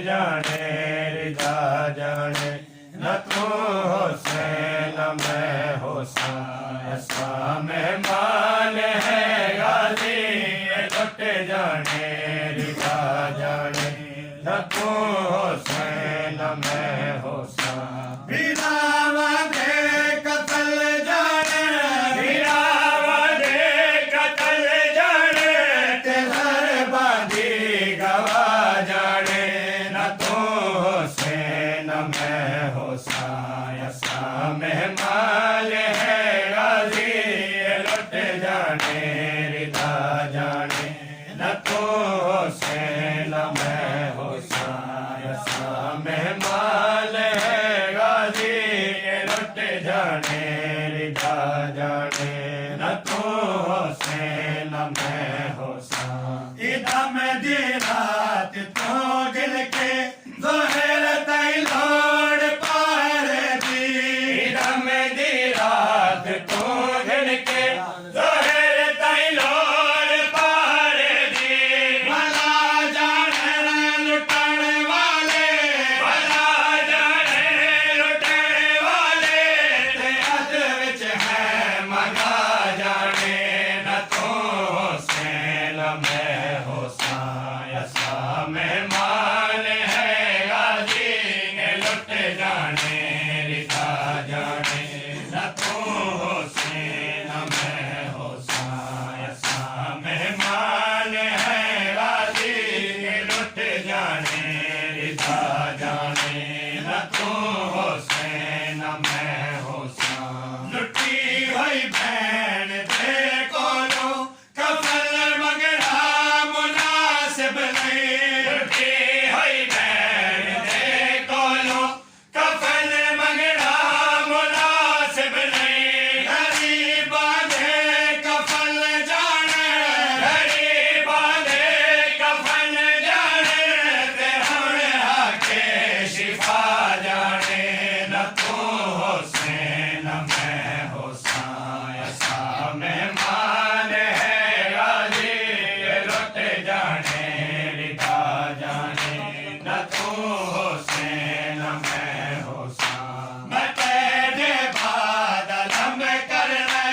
जाने रिदा जाने न तू हुसैन न मैं हुसैन ऐसा मेहमान है गाजी लुट जाने रिदा जाने न तू हुसैन न मैं हुसैन मेहमान है गाजी लुट जाने रिदा जाने न तू हुसैन न मैं हुसैन ऐसा मेहमान है गाजी लुट जाने रिदा जाने न तू हुसैन न मैं हुसैन इदम दी रात तो गिल के ज़ोहर तई लोड़ पार दी इदम दी रात तो गिल के ज़ोहर तई लोड़ पार दी भला जाने लुटण वाले भला जाने लुटण वाले ते अद विच है मगा जाने न तू हुसैन न मैं हुसैन ऐसा मेहमान है गाजी लुट जाने रिदा जाने न तू हुसैन न मैं हुसैन ऐसा मेहमान है गाजी लुट जाने रिदा जाने न तू हुसैन न मैं हुसैन लुटी हुई भैन दे कोलो कफन मंगना मुनासिब नहीं लुटी हुई बहन दे कोलो कफन मंगना मुनासिब नहीं गरीबा दे कफन जाने घड़ी बांधे कफन जाने ते हुण आके शिफा जाने न तू हुसैन न मैं हुसैन ऐसा मेहमान है गाजी लुट जाने रिदा जाने न तू हुसैन न मैं हुसैन मैं तेरे बादल में करने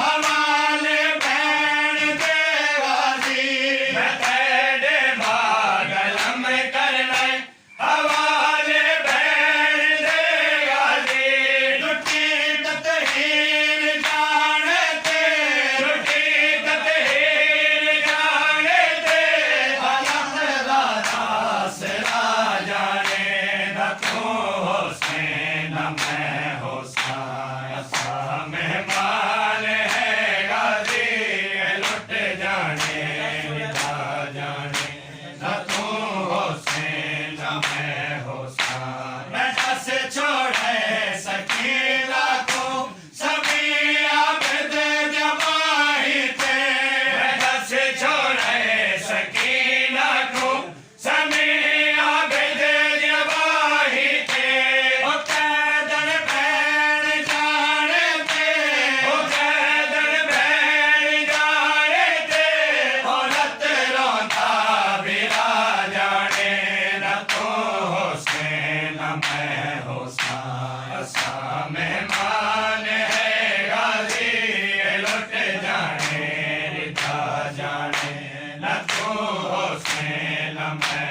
हवाले भैन दे गाजी मैं तेरे बादल में करने हवाले बैठ दे गाजी लुटी ततहीर जाने ते लुटी ततहीर जाने दे अलग राजा सरा जाने न तू हुसैन न मैं हुसैन ऐसा मेहमान है गाजी लुट जाने रिदा जाने न तू हुसैन न मैं हुसैन मैं दस छोड़े सकीला को सभी आबद जमाही थे मैं दस छोड़े सकीना को समी आबिद जवाही थे ओ कैदन भैन जाने थे ओ कैदन बैठ जाने थे ओ रत रोंदा बिरा जाने न तू हुसैन न मैं हुसैन ऐसा मेहमान है गाजी लुट जाने रिदा जाने न तू हुसैन न मैं